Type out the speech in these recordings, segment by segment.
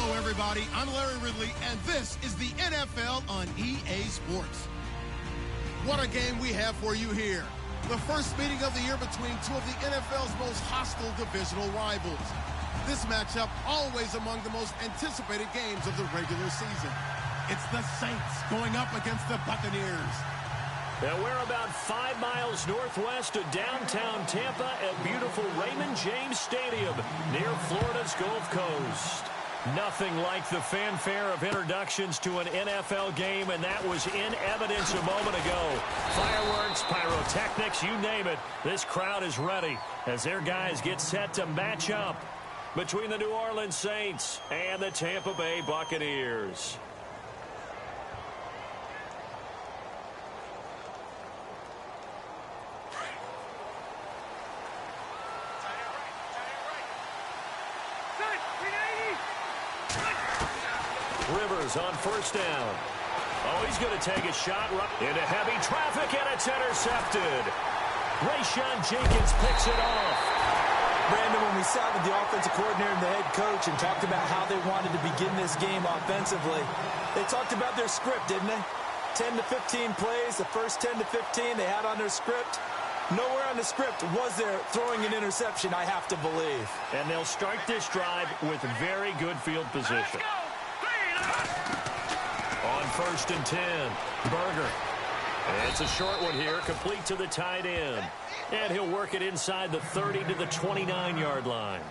Hello, everybody. I'm Larry Ridley, and this is the NFL on EA Sports. What a game we have for you here. The first meeting of the year between two of the NFL's most hostile divisional rivals. This matchup always among the most anticipated games of the regular season. It's the Saints going up against the Buccaneers. Now we're about 5 miles northwest of downtown Tampa at beautiful Raymond James Stadium near Florida's Gulf Coast. Nothing like the fanfare of introductions to an NFL game, and that was in evidence a moment ago. Fireworks, pyrotechnics, you name it. This crowd is ready as their guys get set to match up between the New Orleans Saints and the Tampa Bay Buccaneers. Rivers on first down. Oh, he's going to take a shot into heavy traffic, and it's intercepted. Rayshon Jenkins picks it off. Brandon, when we sat with the offensive coordinator and the head coach and talked about how they wanted to begin this game offensively, they talked about their script, didn't they? 10 to 15 plays, the first 10 to 15 they had on their script. Nowhere on the script was there throwing an interception, I have to believe. And they'll start this drive with very good field position. On first and 10, Berger. And it's a short one here, complete to the tight end. And he'll work it inside the 30 to the 29-yard line.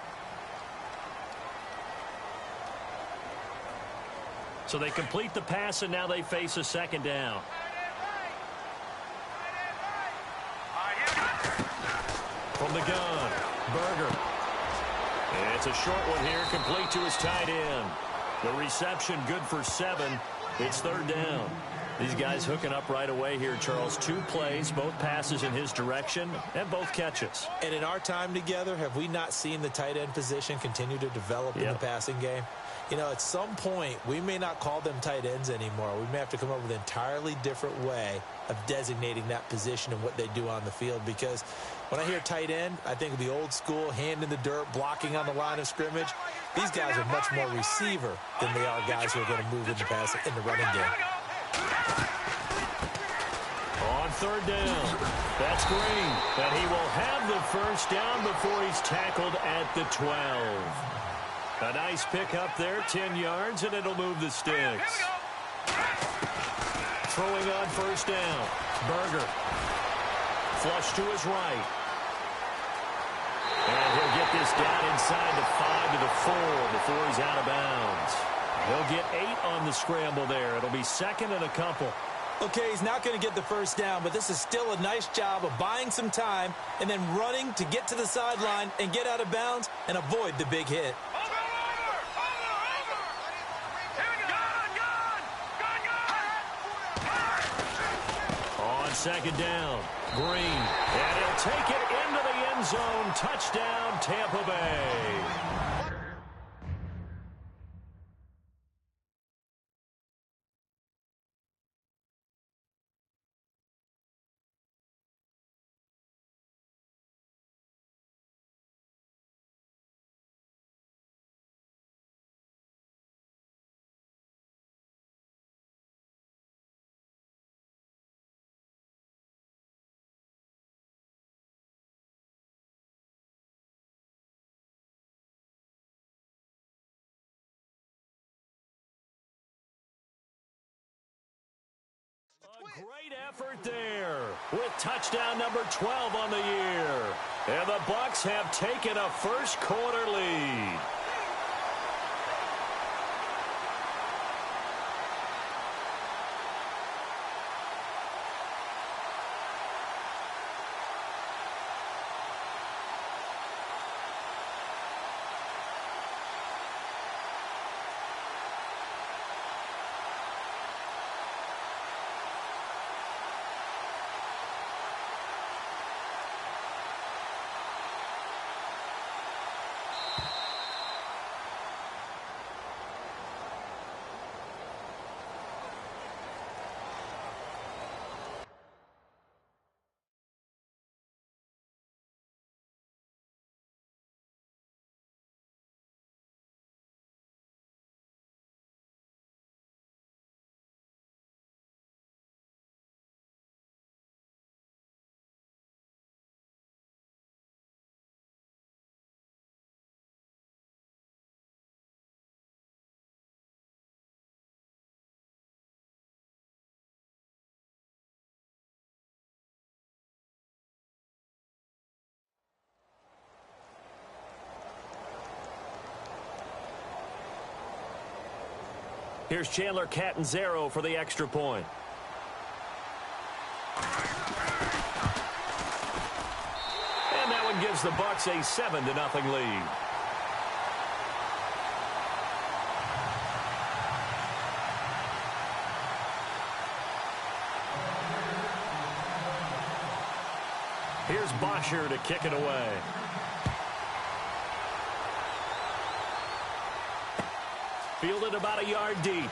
So they complete the pass, and now they face a second down. From the gun, Berger. And it's a short one here, complete to his tight end. The reception good for 7. It's third down. These guys hooking up right away here, Charles. 2 plays, both passes in his direction, and both catches. And in our time together, have we not seen the tight end position continue to develop in the passing game? You know, at some point, we may not call them tight ends anymore. We may have to come up with an entirely different way of designating that position and what they do on the field, because when I hear tight end, I think of the old school, hand in the dirt, blocking on the line of scrimmage. These guys are much more receiver than they are guys who are going to move in the pass in the running game. On third down, that's Green, and he will have the first down before he's tackled at the 12. A nice pick up there, 10 yards, and it'll move the sticks. Throwing on first down, Berger. Flush to his right. And he'll get this down inside the 5 to the 4 before he's out of bounds. He'll get 8 on the scramble there. It'll be second and a couple. Okay, he's not going to get the first down, but this is still a nice job of buying some time and then running to get to the sideline and get out of bounds and avoid the big hit. On second down, Green, and he'll take it into the end zone. Touchdown, Tampa Bay. A great effort there with touchdown number 12 on the year. And the Bucs have taken a first quarter lead. Here's Chandler Catanzaro for the extra point. And that one gives the Bucks a 7-0 lead. Here's Bosher to kick it away. Fielded about a yard deep.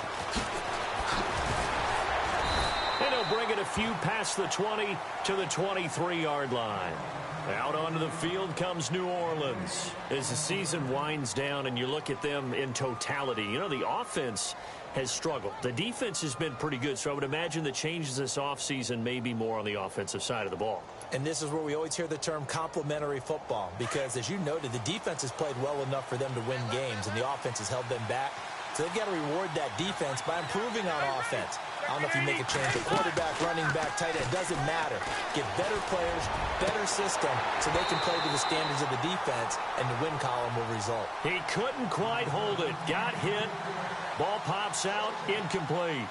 And he'll bring it a few past the 20 to the 23-yard line. Out onto the field comes New Orleans. As the season winds down and you look at them in totality, you know, the offense has struggled. The defense has been pretty good, so I would imagine the changes this offseason may be more on the offensive side of the ball. And this is where we always hear the term complementary football, because, as you noted, the defense has played well enough for them to win games, and the offense has held them back. So they've got to reward that defense by improving on offense. I don't know if you make a change at quarterback, running back, tight end. It doesn't matter. Get better players, better system, so they can play to the standards of the defense, and the win column will result. He couldn't quite hold it. Got hit. Ball pops out. Incomplete.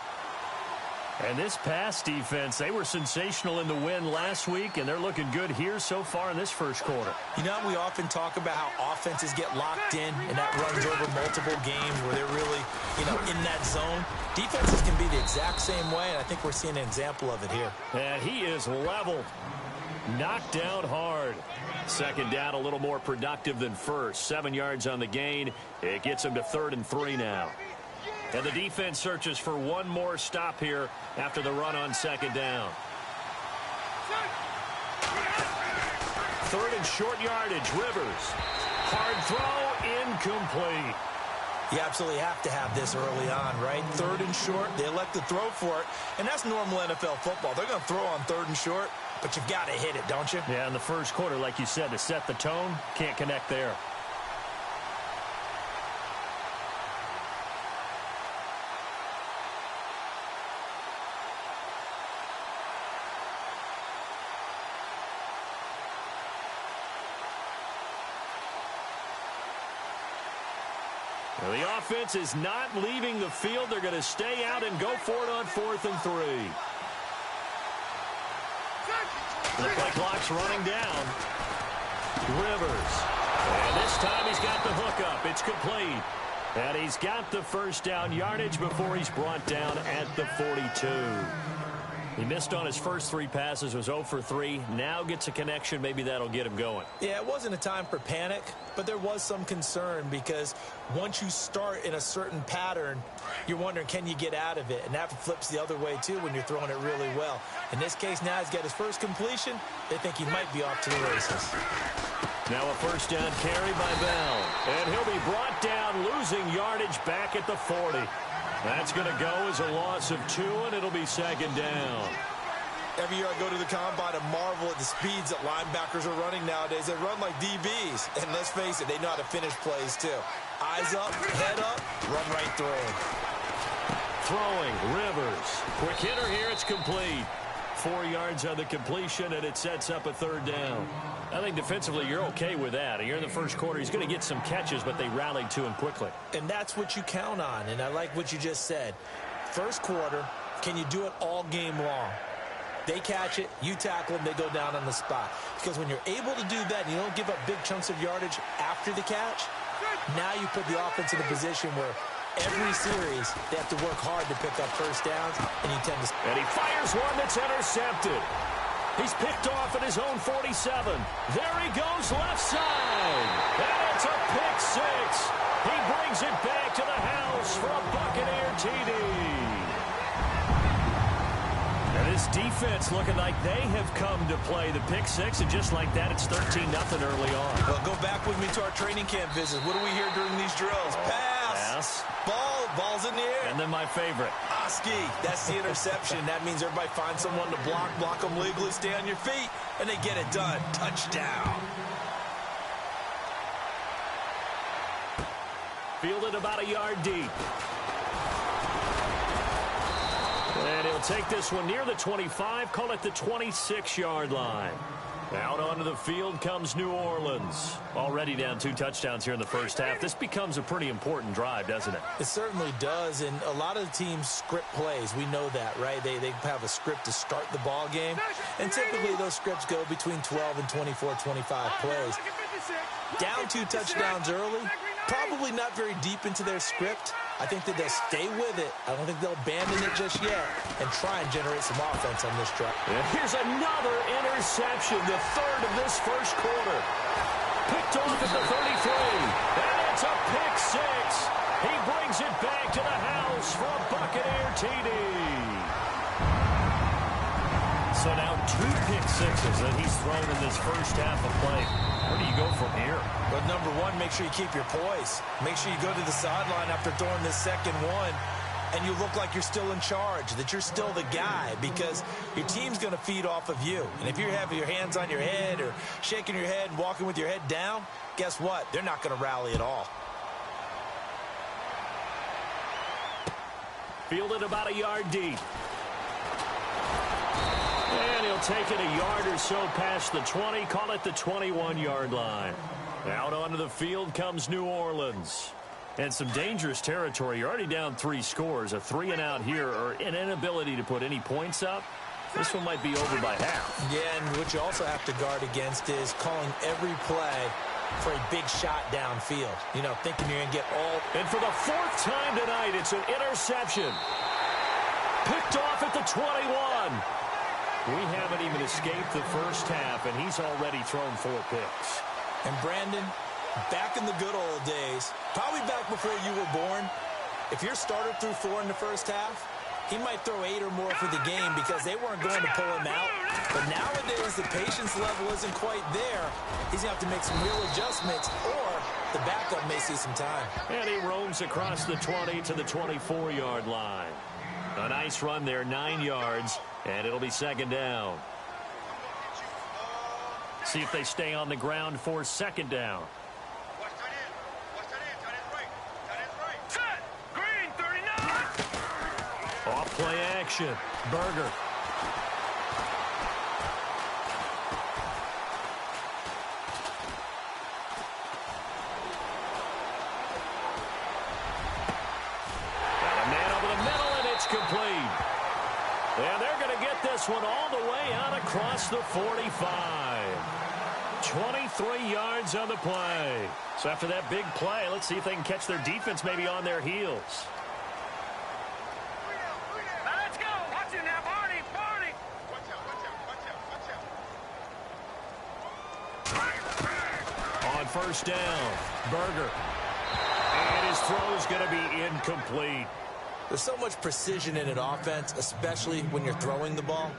And this pass defense, they were sensational in the win last week, and they're looking good here so far in this first quarter. You know, we often talk about how offenses get locked in, and that runs over multiple games where they're really, you know, in that zone. Defenses can be the exact same way, and I think we're seeing an example of it here. And he is leveled. Knocked down hard. Second down, a little more productive than first. 7 yards on the gain. It gets him to 3rd and 3 now. And the defense searches for one more stop here after the run on second down. 3rd and short yardage. Rivers. Hard throw. Incomplete. You absolutely have to have this early on, right? 3rd and short. They elect to throw for it. And that's normal NFL football. They're going to throw on 3rd and short, but you've got to hit it, don't you? Yeah, in the first quarter, like you said, to set the tone, can't connect there. The offense is not leaving the field. They're going to stay out and go for it on 4th and 3. The play clock's running down. Rivers. And this time he's got the hook up. It's complete. And he's got the first down yardage before he's brought down at the 42. He missed on his first 3 passes, was 0 for 3. Now gets a connection. Maybe that'll get him going. Yeah, it wasn't a time for panic, but there was some concern because once you start in a certain pattern, you're wondering, can you get out of it? And that flips the other way, too, when you're throwing it really well. In this case, now he's got his first completion. They think he might be off to the races. Now a first down carry by Bell. And he'll be brought down, losing yardage back at the 40. That's going to go as a loss of 2, and it'll be second down. Every year I go to the combine and marvel at the speeds that linebackers are running nowadays. They run like DBs. And let's face it, they know how to finish plays, too. Eyes up, head up, run right through. Throwing, Rivers. Quick hitter here, it's complete. 4 yards on the completion, and it sets up a 3rd down. I think defensively you're okay with that. You're in the first quarter. He's going to get some catches, but they rallied to him quickly. And that's what you count on, and I like what you just said. First quarter, can you do it all game long? They catch it, you tackle them, they go down on the spot. Because when you're able to do that and you don't give up big chunks of yardage after the catch, now you put the offense in a position where every series they have to work hard to pick up first downs, and you tend to... And he fires one that's intercepted. He's picked off at his own 47. There he goes left side. And it's a pick 6. He brings it back to the house for a Buccaneer TD. And this defense looking like they have come to play the pick 6, and just like that, it's 13-0 early on. Well, go back with me to our training camp visits. What do we hear during these drills? Pass. Ball's in the air. And then my favorite. Oski. That's the interception. That means everybody finds someone to block them legally, stay on your feet, and they get it done. Touchdown. Fielded about a yard deep. And he'll take this one near the 25, call it the 26-yard line. Out onto the field comes New Orleans. Already down 2 touchdowns here in the first half. This becomes a pretty important drive, doesn't it? It certainly does, and a lot of the teams script plays. We know that, right? They have a script to start the ball game, and typically those scripts go between 12 and 24, 25 plays. Down 2 touchdowns early, probably not very deep into their script. I think that they'll stay with it. I don't think they'll abandon it just yet and try and generate some offense on this drive. Here's another interception, the third of this first quarter. Picked off at the 33, and it's a pick 6. He brings it back to the house for a Buccaneer TD. So now 2 pick 6s that he's thrown in this first half of play. Where do you go from here? But number one, make sure you keep your poise. Make sure you go to the sideline after throwing this second one, and you look like you're still in charge, that you're still the guy, because your team's going to feed off of you. And if you're having your hands on your head or shaking your head and walking with your head down, guess what? They're not going to rally at all. Fielded about a yard deep. And he'll take it a yard or so past the 20, call it the 21-yard line. Out onto the field comes New Orleans. And some dangerous territory. You're already down 3 scores. A 3-and-out here, or an inability to put any points up. This one might be over by half. Yeah, and what you also have to guard against is calling every play for a big shot downfield. You know, thinking you're going to get all... And for the 4th time tonight, it's an interception. Picked off at the 21. We haven't even escaped the first half, and he's already thrown 4 picks. And Brandon, back in the good old days, probably back before you were born, if your starter threw 4 in the first half, he might throw 8 or more for the game because they weren't going to pull him out. But nowadays, the patience level isn't quite there. He's going to have to make some real adjustments, or the backup may see some time. And he roams across the 20 to the 24-yard line. A nice run there, 9 yards, and it'll be 2nd down. See if they stay on the ground for 2nd down. Off play action. Berger. Got a man over the middle, and it's complete. And they're going to get this one all the way out across the 45. 23 yards on the play. So after that big play, let's see if they can catch their defense maybe on their heels. Let's go. Watch it now, Barney. On 1st down, Berger. And his throw's going to be incomplete. There's so much precision in an offense, especially when you're throwing the ball.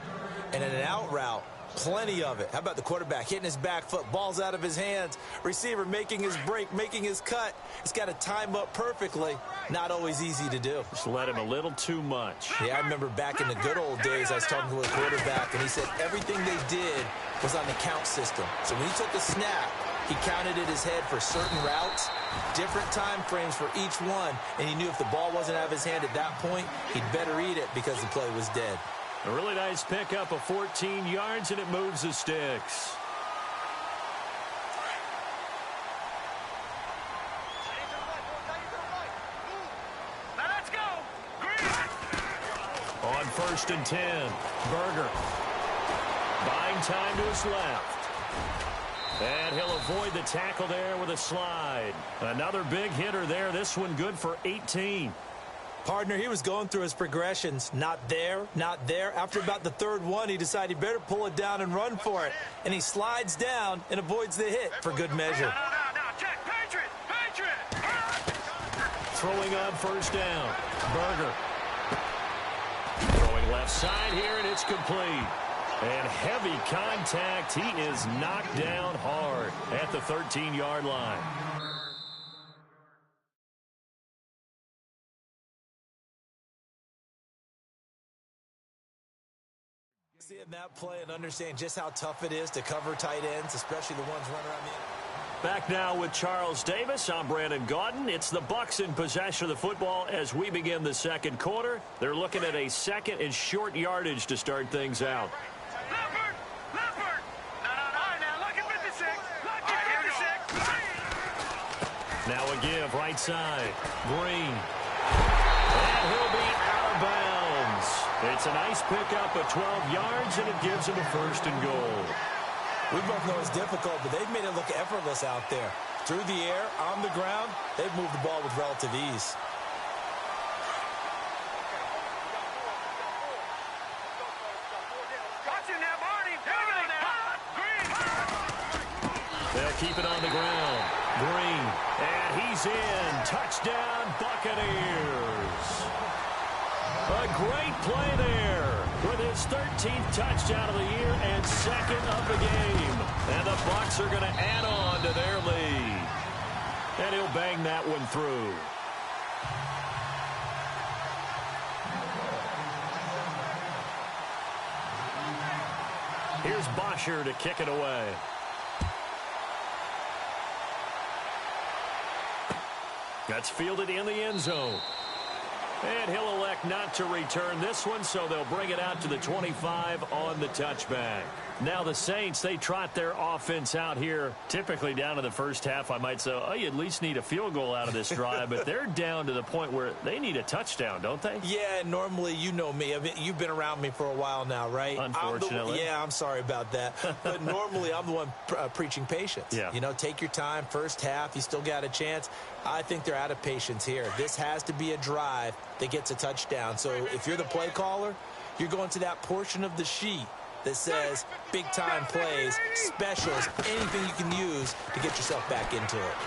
And in an out route, plenty of it. How about the quarterback hitting his back foot, ball's out of his hands, receiver making his break, making his cut. He's got to time up perfectly. Not always easy to do. Just let him a little too much. Yeah, I remember back in the good old days, I was talking to a quarterback, and he said everything they did was on the count system. So when he took a snap, he counted in his head for certain routes, different time frames for each one, and he knew if the ball wasn't out of his hand at that point, he'd better eat it because the play was dead. A really nice pickup of 14 yards, and it moves the sticks. Let's go. On 1st and 10, Berger. Buying time to his left. And he'll avoid the tackle there with a slide. Another big hitter there. This one good for 18. Partner, he was going through his progressions. Not there, not there. After about the 3rd one, he decided he better pull it down and run for it. And he slides down and avoids the hit for good measure. No, check. Patriot. Throwing on 1st down. Berger. Throwing left side here, and it's complete. And heavy contact. He is knocked down hard at the 13-yard line. Seeing that play and understand just how tough it is to cover tight ends, especially the ones running around the end. Back now with Charles Davis. I'm Brandon Gaudin. It's the Bucs in possession of the football as we begin the 2nd quarter. They're looking at a 2nd and short yardage to start things out. Leopard. Now a give, right side. Green. And he'll be out of bounds. It's a nice pickup of 12 yards, and it gives him a 1st and goal. We both know it's difficult, but they've made it look effortless out there. Through the air, on the ground, they've moved the ball with relative ease. They'll keep it on the ground. Green. And he's in. Touchdown, Buccaneers. A great play there with his 13th touchdown of the year and 2nd of the game. And the Bucs are going to add on to their lead. And he'll bang that one through. Here's Bosher to kick it away. That's fielded in the end zone. And he'll elect not to return this one, so they'll bring it out to the 25 on the touchback. Now the Saints, they trot their offense out here, typically down to the first half. I might say, oh, you at least need a field goal out of this drive, but they're down to the point where they need a touchdown, don't they? Yeah, normally, you know me. I mean, you've been around me for a while now, right? Unfortunately. I'm sorry about that. But normally, I'm the one preaching patience. Yeah. You know, take your time. First half, you still got a chance. I think they're out of patience here. This has to be a drive that gets a touchdown. So if you're the play caller, you're going to that portion of the sheet that says big-time plays, specials, anything you can use to get yourself back into it.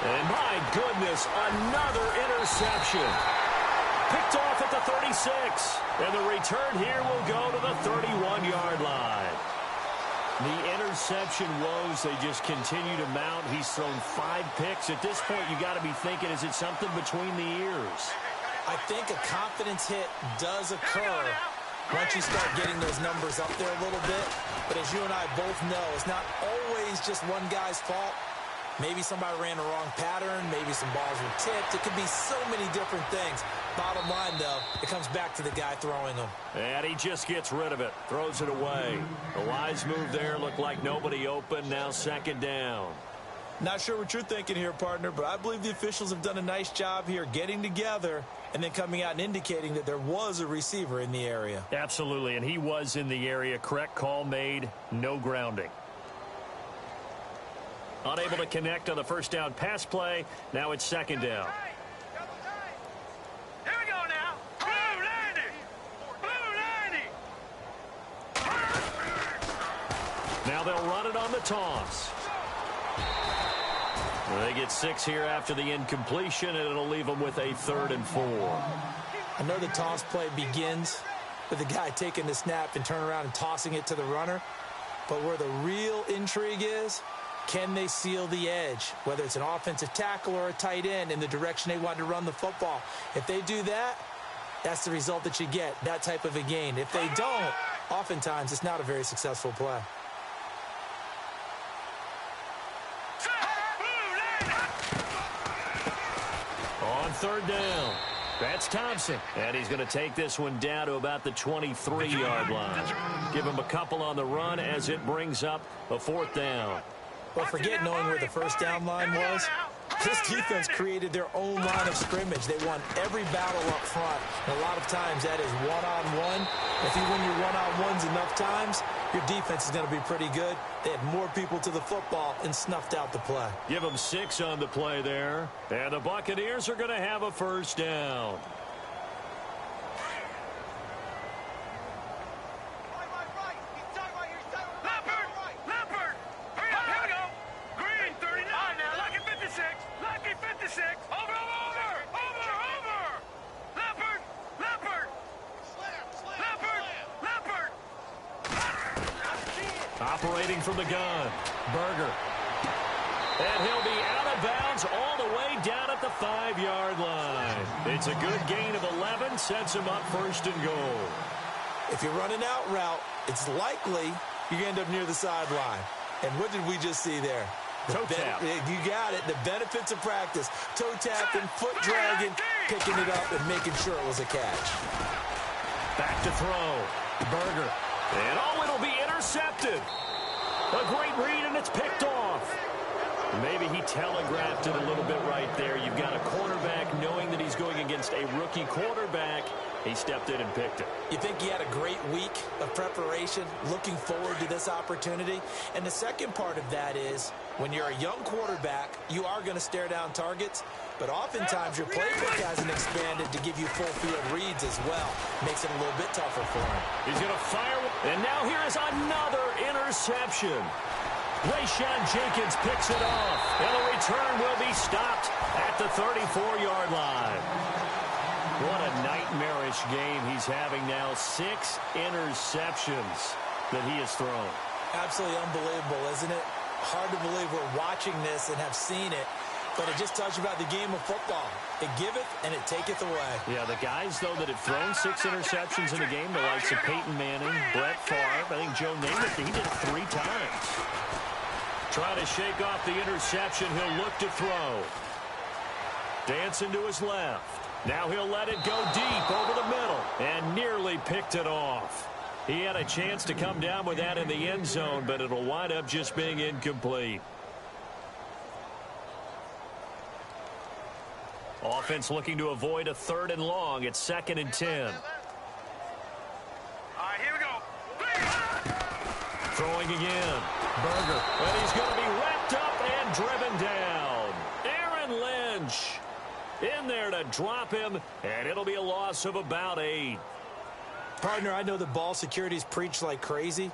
And my goodness, another interception. Picked off at the 36. And the return here will go to the 31-yard line. The interception woes, they just continue to mount. He's thrown 5 picks. At this point, you got to be thinking, is it something between the ears? I think a confidence hit does occur once you start getting those numbers up there a little bit. But as you and I both know, it's not always just one guy's fault. Maybe somebody ran the wrong pattern. Maybe some balls were tipped. It could be so many different things. Bottom line, though, it comes back to the guy throwing them. And he just gets rid of it. Throws it away. A wise move there. Looked like nobody open. Now 2nd down. Not sure what you're thinking here, partner, but I believe the officials have done a nice job here getting together and then coming out and indicating that there was a receiver in the area. Absolutely, and he was in the area. Correct call made. No grounding. Unable to connect on the first down pass play. Now it's 2nd down. Here we go now. Blue 90. Blue 90. Now they'll run it on the toss. They get 6 here after the incompletion, and it'll leave them with a 3rd and 4. I know the toss play begins with the guy taking the snap and turn around and tossing it to the runner. But where the real intrigue is, can they seal the edge, whether it's an offensive tackle or a tight end in the direction they want to run the football? If they do that, that's the result that you get, that type of a gain. If they don't, oftentimes it's not a very successful play. On 3rd down, that's Thompson. And he's going to take this one down to about the 23-yard line. Give him a couple on the run as it brings up a 4th down. Well, forget knowing where the first down line was. This defense created their own line of scrimmage. They won every battle up front. And a lot of times that is one-on-one. If you win your one-on-ones enough times, your defense is going to be pretty good. They had more people to the football and snuffed out the play. Give them 6 on the play there. And the Buccaneers are going to have a 1st down. Operating from the gun, Berger. And he'll be out of bounds all the way down at the 5-yard line. It's a good gain of 11, sets him up 1st and goal. If you're running out route, it's likely you end up near the sideline. And what did we just see there? Toe tap. You got it. The benefits of practice. Toe tapping, foot dragging, picking it up, and making sure it was a catch. Back to throw. Berger. And it'll be intercepted. A great read, and it's picked off. Maybe he telegraphed it a little bit right there. You've got a quarterback knowing that he's going against a rookie quarterback. He stepped in and picked it. You think he had a great week of preparation, looking forward to this opportunity? And the second part of that is, when you're a young quarterback, you are going to stare down targets, but oftentimes your playbook hasn't expanded to give you full field reads as well. Makes it a little bit tougher for him. He's going to fire, and now here is another interception. Rayshawn Jenkins picks it off, and the return will be stopped at the 34-yard line. What a nightmarish game he's having now. 6 interceptions that he has thrown. Absolutely unbelievable, isn't it? Hard to believe we're watching this and have seen it, but it just tells you about the game of football. It giveth and it taketh away. Yeah, the guys, though, that have thrown 6 interceptions in a game, the likes of Peyton Manning, Brett Favre, I think Joe Namath, he did it 3 times. Trying to shake off the interception. He'll look to throw. Dancing to his left. Now he'll let it go deep over the middle and nearly picked it off. He had a chance to come down with that in the end zone, but it'll wind up just being incomplete. Offense looking to avoid a 3rd and long. It's 2nd and 10. All right, here we go. Throwing again. Berger. And he's going to be wrapped up and driven down. Aaron Lynch in there to drop him, and it'll be a loss of about 8. Partner, I know the ball security's preached like crazy,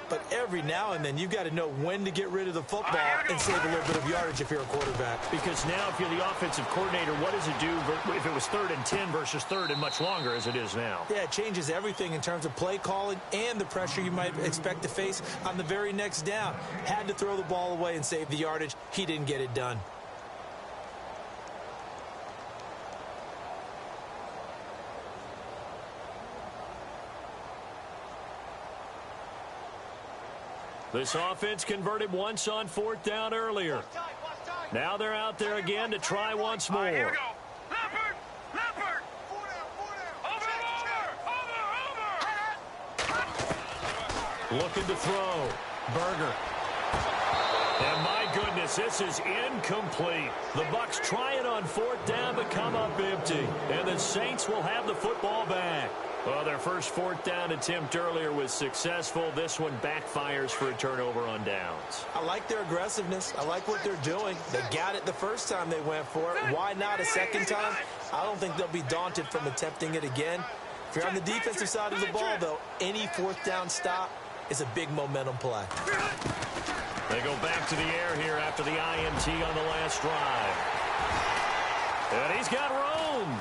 but every now and then you've got to know when to get rid of the football and save a little bit of yardage if you're a quarterback. Because now if you're the offensive coordinator, what does it do if it was 3rd and 10 versus 3rd and much longer as it is now? Yeah, it changes everything in terms of play calling and the pressure you might expect to face on the very next down. Had to throw the ball away and save the yardage. He didn't get it done. This offense converted once on 4th down earlier. Now they're out there again to try once more. Here we go. Leopard! Leopard! Over! Looking to throw. Berger. And my goodness, this is incomplete. The Bucs try it on 4th down but come up empty. And the Saints will have the football back. Well, their first 4th down attempt earlier was successful. This one backfires for a turnover on downs. I like their aggressiveness. I like what they're doing. They got it the first time they went for it. Why not a second time? I don't think they'll be daunted from attempting it again. If you're on the defensive side of the ball, though, any 4th down stop is a big momentum play. They go back to the air here after the INT on the last drive. And he's got room.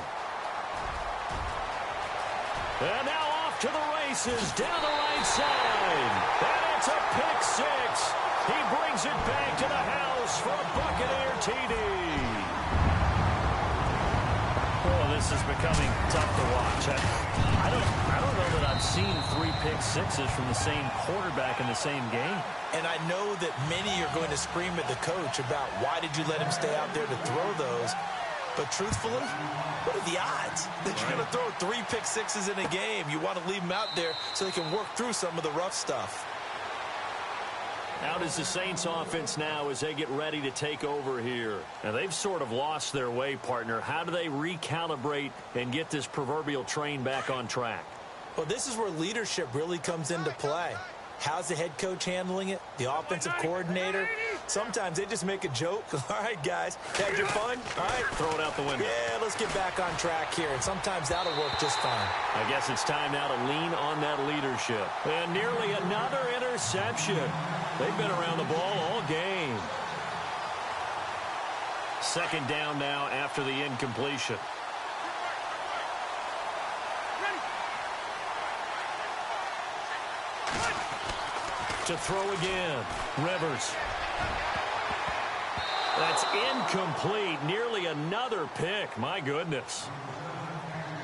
And now off to the races down the right side. And it's a pick 6. He brings it back to the house for a Buccaneer TD. Oh, this is becoming tough to watch. I don't know that I've seen 3 pick 6s from the same quarterback in the same game. And I know that many are going to scream at the coach about why did you let him stay out there to throw those. But truthfully, what are the odds that you're going to throw 3 pick 6s in a game? You want to leave them out there so they can work through some of the rough stuff. How does the Saints offense now as they get ready to take over here? Now, they've sort of lost their way, partner. How do they recalibrate and get this proverbial train back on track? Well, this is where leadership really comes into play. How's the head coach handling it? The offensive coordinator? Sometimes they just make a joke. All right, guys, had your fun? All right. Throw it out the window. Yeah, let's get back on track here. And sometimes that'll work just fine. I guess it's time now to lean on that leadership. And nearly another interception. They've been around the ball all game. 2nd down now after the incompletion. To throw again. Rivers. That's incomplete. Nearly another pick. My goodness.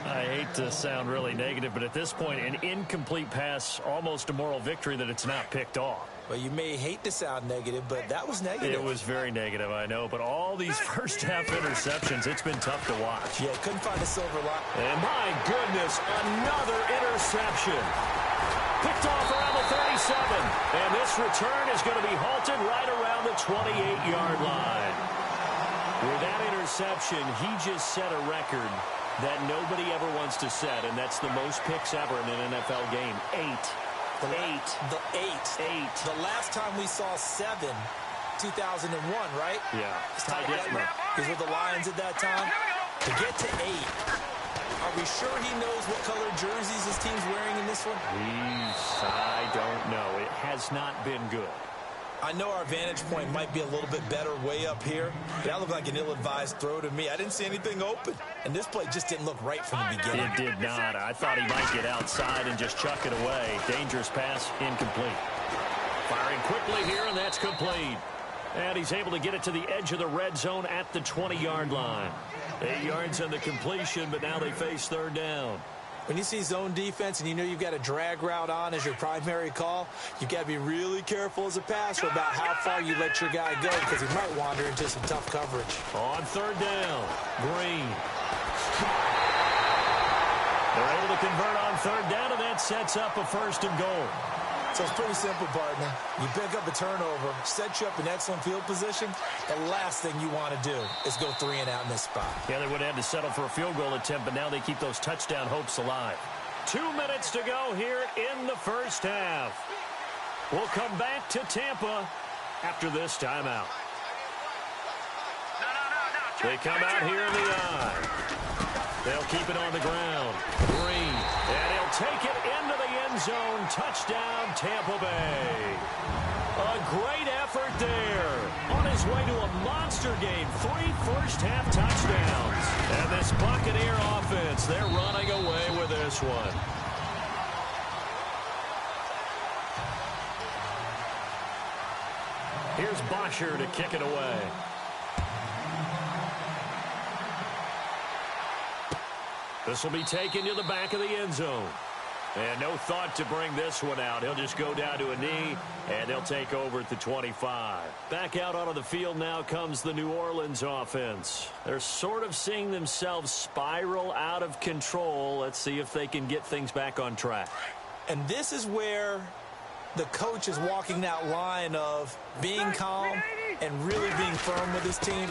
I hate to sound really negative, but at this point, an incomplete pass, almost a moral victory that it's not picked off. Well, you may hate to sound negative, but that was negative. It was very negative, I know. But all these first-half interceptions, it's been tough to watch. Yeah, couldn't find a silver lining. And my goodness, another interception. Picked off around the 37. And this return is going to be halted right around the 28-yard line. With that interception, he just set a record that nobody ever wants to set, and that's the most picks ever in an NFL game. 8. The last time we saw 7, 2001, right? Yeah. Ty Detmer. He's with the Lions at that time. To get to 8, are we sure he knows what color jerseys his team's wearing in this one? I don't know. It has not been good. I know our vantage point might be a little bit better way up here, but that looked like an ill-advised throw to me. I didn't see anything open, and this play just didn't look right from the beginning. It did not. I thought he might get outside and just chuck it away. Dangerous pass, incomplete. Firing quickly here, and that's complete. And he's able to get it to the edge of the red zone at the 20-yard line. 8 yards on the completion, but now they face third down. When you see zone defense and you know you've got a drag route on as your primary call, you've got to be really careful as a passer about how far you let your guy go because he might wander into some tough coverage. On third down, Green. They're able to convert on third down, and that sets up a first and goal. So it's pretty simple, partner. You pick up a turnover, set you up in excellent field position. The last thing you want to do is go 3 and out in this spot. Yeah, they would have had to settle for a field goal attempt, but now they keep those touchdown hopes alive. 2 minutes to go here in the first half. We'll come back to Tampa after this timeout. They come out here in the eye. They'll keep it on the ground. Green. And he'll take it into the end zone. Touchdown, Tampa Bay. A great effort there. On his way to a monster game. 3 first-half touchdowns. And this Buccaneer offense, they're running away with this one. Here's Bosher to kick it away. This will be taken to the back of the end zone. And no thought to bring this one out. He'll just go down to a knee, and they'll take over at the 25. Back out onto the field now comes the New Orleans offense. They're sort of seeing themselves spiral out of control. Let's see if they can get things back on track. And this is where the coach is walking that line of being calm and really being firm with his team.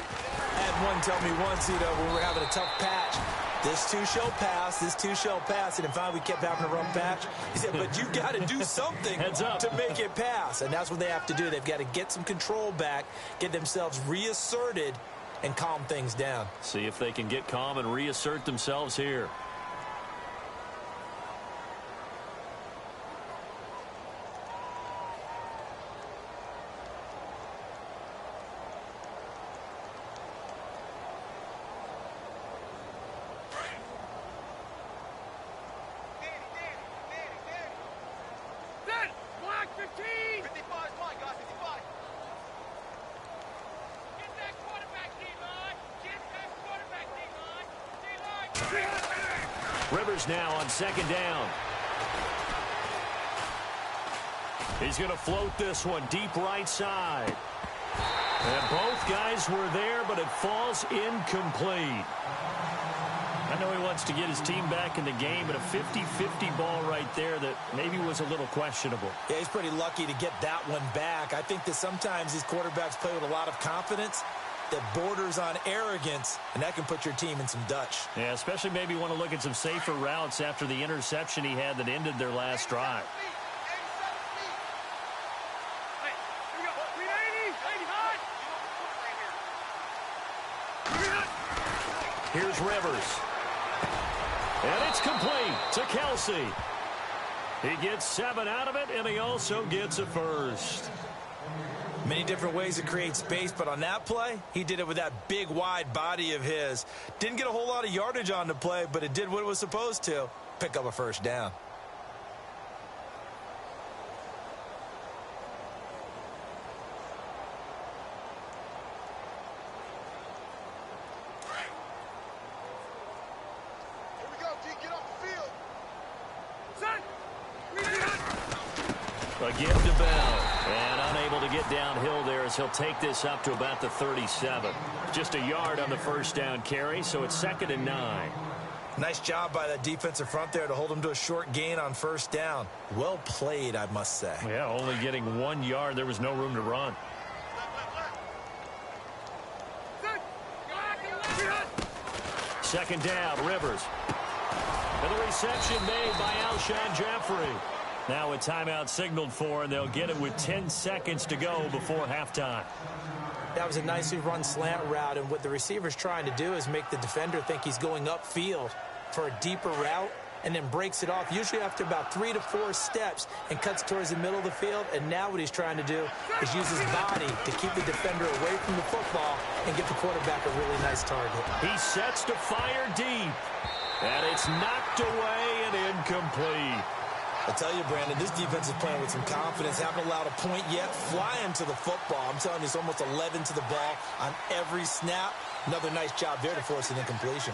I had one tell me once, when we were having a tough patch, this too shall pass, this too shall pass. And finally, we kept having a rough patch. He said, but you've got to do something to make it pass. And that's what they have to do. They've got to get some control back, get themselves reasserted, and calm things down. See if they can get calm and reassert themselves here. Rivers now on second down. He's going to float this one deep right side. And both guys were there, but it falls incomplete. I know he wants to get his team back in the game, but a 50-50 ball right there that maybe was a little questionable. Yeah, he's pretty lucky to get that one back. I think that sometimes these quarterbacks play with a lot of confidence that borders on arrogance, and that can put your team in some Dutch. Yeah, especially maybe want to look at some safer routes after the interception he had that ended their last drive. Here's Rivers. And it's complete to Kelsey. He gets 7 out of it, and he also gets a first. Many different ways to create space, but on that play, he did it with that big, wide body of his. Didn't get a whole lot of yardage on the play, but it did what it was supposed to, pick up a first down. Here we go, D. Get off the field. A give to Bell. And unable to get downhill there as he'll take this up to about the 37. Just a yard on the first down carry, so it's 2nd and 9. Nice job by that defensive front there to hold him to a short gain on first down. Well played, I must say. Yeah, only getting 1 yard. There was no room to run. Second down, Rivers. And the reception made by Alshon Jeffrey. Now a timeout signaled for, and they'll get it with 10 seconds to go before halftime. That was a nicely run slant route, and what the receiver's trying to do is make the defender think he's going upfield for a deeper route, and then breaks it off, usually after about 3 to 4 steps, and cuts towards the middle of the field. And now what he's trying to do is use his body to keep the defender away from the football and get the quarterback a really nice target. He sets to fire deep, and it's knocked away and incomplete. I tell you, Brandon, this defense is playing with some confidence. Haven't allowed a point yet. Flying to the football. I'm telling you, it's almost 11 to the ball on every snap. Another nice job there to force an incompletion.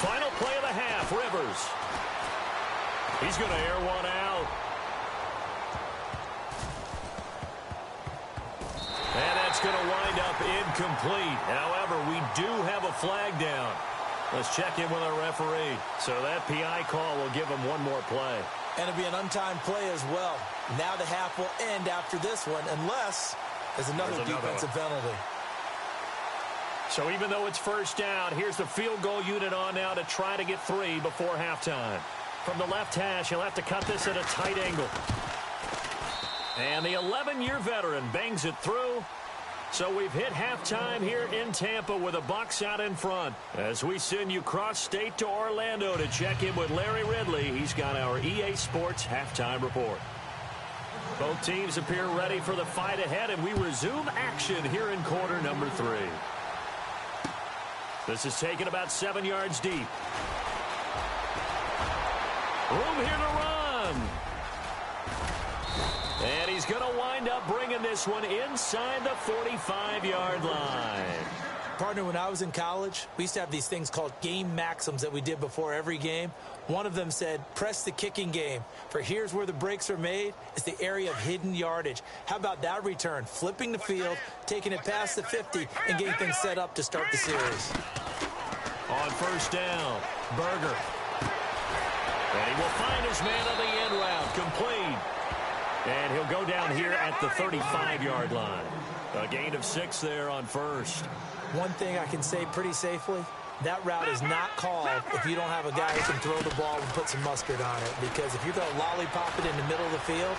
Final play of the half, Rivers. He's going to air one out. And that's going to wind up incomplete. However, we do have a flag down. Let's check in with our referee. So that PI call will give him one more play. And it'll be an untimed play as well. Now the half will end after this one, unless there's another defensive penalty. So even though it's first down, here's the field goal unit on now to try to get 3 before halftime. From the left hash, he'll have to cut this at a tight angle. And the 11-year veteran bangs it through. So we've hit halftime here in Tampa with the Bucs out in front. As we send you cross-state to Orlando to check in with Larry Ridley, he's got our EA Sports halftime report. Both teams appear ready for the fight ahead, and we resume action here in quarter number 3. This is taken about 7 yards deep. Room here to run. And he's going to wind up bringing this one inside the 45-yard line. Partner, when I was in college, we used to have these things called game maxims that we did before every game. One of them said, press the kicking game. For here's where the breaks are made. It's the area of hidden yardage. How about that return? Flipping the field, taking it past the 50, and getting things set up to start the series. On first down, Berger. And he will find his man on the end route, complete. And he'll go down here at the 35-yard line. A gain of 6 there on first. One thing I can say pretty safely, that route is not called if you don't have a guy who can throw the ball and put some mustard on it. Because if you're going to lollipop it in the middle of the field,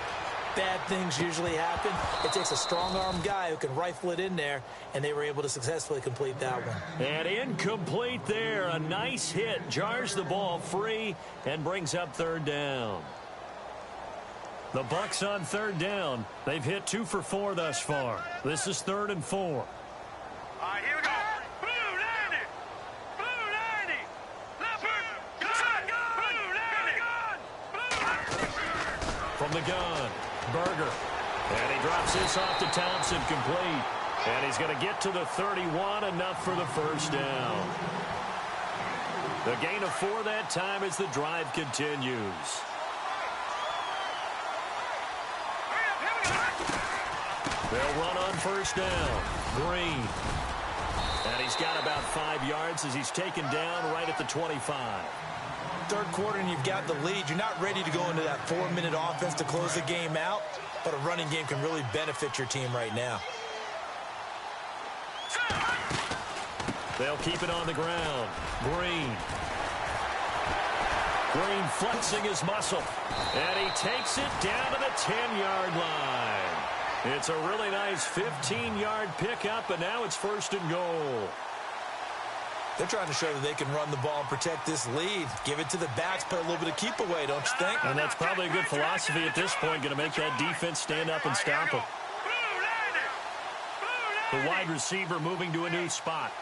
bad things usually happen. It takes a strong-armed guy who can rifle it in there, and they were able to successfully complete that one. And incomplete there. A nice hit. Jars the ball free and brings up third down. The Bucs on third down. They've hit 2 for 4 thus far. This is 3rd and 4. All right, here we go. Blue 90. Blue 90. Leopard. Gun. Blue 90. Blue. From the gun, Berger. And he drops this off to Thompson, complete. And he's going to get to the 31, enough for the first down. The gain of 4 that time as the drive continues. They'll run on first down. Green. And he's got about 5 yards as he's taken down right at the 25. Third quarter and you've got the lead. You're not ready to go into that 4-minute offense to close the game out, but a running game can really benefit your team right now. They'll keep it on the ground. Green. Green flexing his muscle. And he takes it down to the 10-yard line. It's a really nice 15-yard pickup, and now it's 1st and goal. They're trying to show that they can run the ball and protect this lead. Give it to the backs, play a little bit of keep away, don't you think? And that's probably a good philosophy at this point, going to make that defense stand up and stop him. The wide receiver moving to a new spot.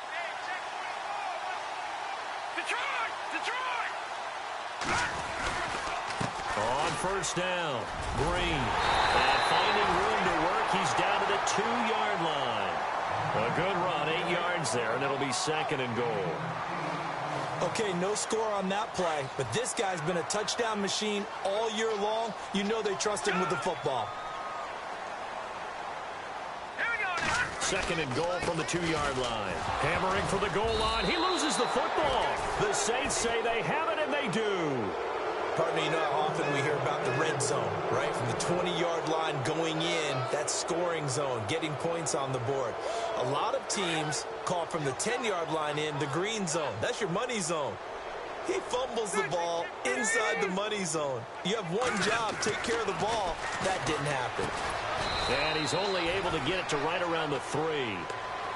On first down, Green. And finding room to work, he's down to the 2-yard line. A good run, 8 yards there, and it'll be 2nd and goal. Okay, no score on that play, but this guy's been a touchdown machine all year long. You know they trust him with the football. Second and goal from the 2-yard line. Hammering for the goal line. He loses the football. The Saints say they have it, and they do. Partner, you know how often we hear about the red zone, right? From the 20-yard line going in, that scoring zone, getting points on the board. A lot of teams call from the 10-yard line in the green zone. That's your money zone. He fumbles the ball inside the money zone. You have one job, take care of the ball. That didn't happen. And he's only able to get it to right around the 3.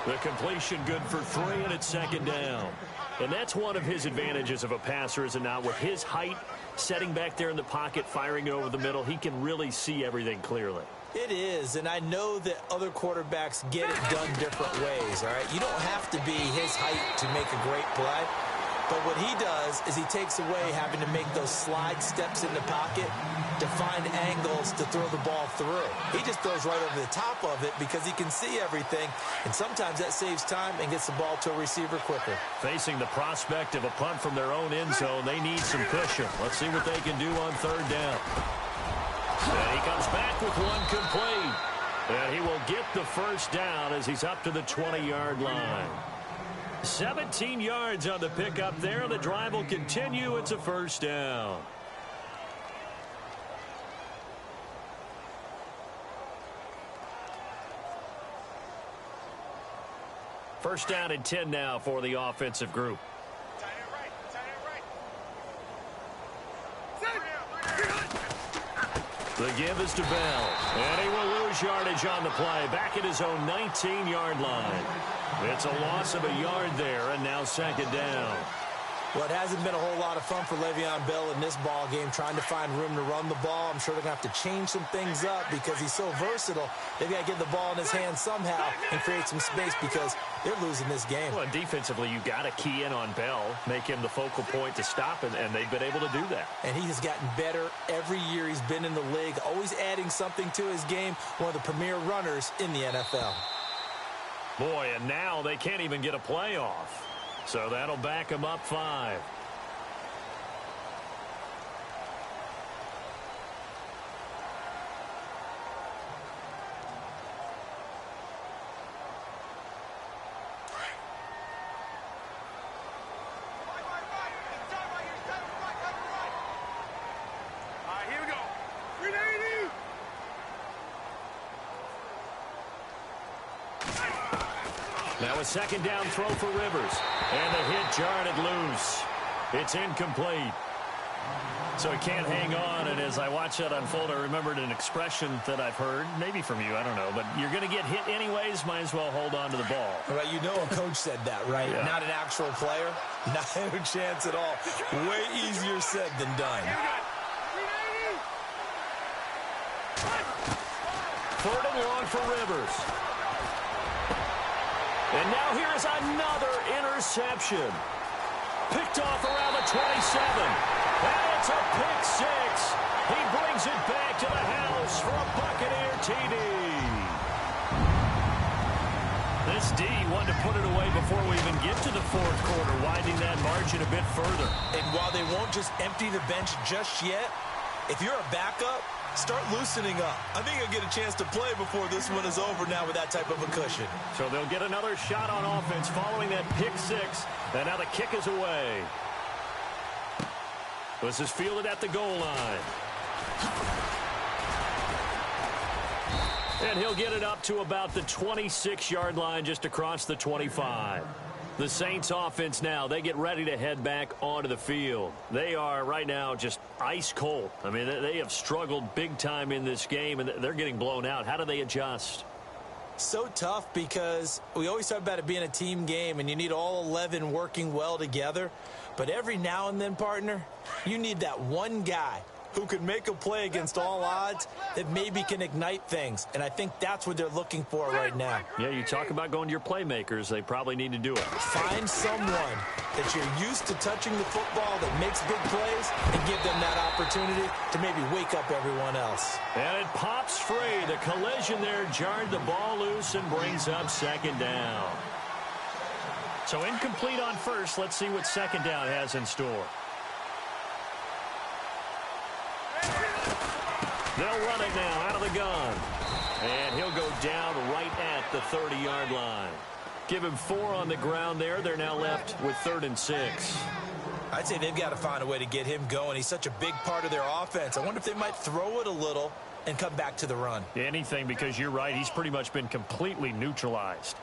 The completion good for 3, and it's second down. And that's one of his advantages of a passer, is it not? With his height, setting back there in the pocket, firing it over the middle, he can really see everything clearly. It is, and I know that other quarterbacks get it done different ways, all right? You don't have to be his height to make a great play. But what he does is he takes away having to make those slide steps in the pocket to find angles to throw the ball through. He just throws right over the top of it because he can see everything, and sometimes that saves time and gets the ball to a receiver quicker. Facing the prospect of a punt from their own end zone, they need some cushion. Let's see what they can do on third down. And he comes back with one complete. And he will get the first down as he's up to the 20-yard line. 17 yards on the pickup there. The drive will continue. It's a first down. First down and 10 now for the offensive group. The give is to Bell. And he will lose yardage on the play. Back at his own 19-yard line. It's a loss of a yard there, and now second down. Well, it hasn't been a whole lot of fun for Le'Veon Bell in this ball game, trying to find room to run the ball. I'm sure they're going to have to change some things up because he's so versatile. They've got to get the ball in his hands somehow and create some space because they're losing this game. Well, defensively, you've got to key in on Bell, make him the focal point to stop, and they've been able to do that. And he has gotten better every year he's been in the league, always adding something to his game, one of the premier runners in the NFL. Boy, and now they can't even get a play off. So that'll back him up 5. Here we go. 380. Now a second down throw for Rivers. And the hit jarred loose. It's incomplete. So he can't hang on, and as I watch that unfold, I remembered an expression that I've heard, maybe from you, I don't know, but you're going to get hit anyways, might as well hold on to the ball. Right, you know a coach said that, right? Yeah. Not an actual player. Not a chance at all. Way easier said than done. Third and long for Rivers. And now here is another interception. Picked off around the 27. And it's a pick 6. He brings it back to the house for a Buccaneer TD. This D wanted to put it away before we even get to the fourth quarter, widening that margin a bit further. And while they won't just empty the bench just yet, if you're a backup, start loosening up. I think you'll get a chance to play before this one is over now with that type of a cushion. So they'll get another shot on offense following that pick 6. And now the kick is away. This is fielded at the goal line. And he'll get it up to about the 26-yard line just across the 25. The Saints offense now, they get ready to head back onto the field. They are right now just ice cold. I mean, they have struggled big time in this game, and they're getting blown out. How do they adjust? So tough because we always talk about it being a team game, and you need all 11 working well together. But every now and then, partner, you need that one guy who can make a play against all odds that maybe can ignite things. And I think that's what they're looking for right now. Yeah, you talk about going to your playmakers. They probably need to do it. Find someone that you're used to touching the football that makes big plays and give them that opportunity to maybe wake up everyone else. And it pops free. The collision there jarred the ball loose and brings up second down. So incomplete on first. Let's see what second down has in store. They'll run it now out of the gun. And he'll go down right at at the 30-yard line. Give him 4 on the ground there. They're now left with 3rd and 6. I'd say they've got to find a way to get him going. He's such a big part of their offense. I wonder if they might throw it a little and come back to the run. Anything, because you're right. He's pretty much been completely neutralized.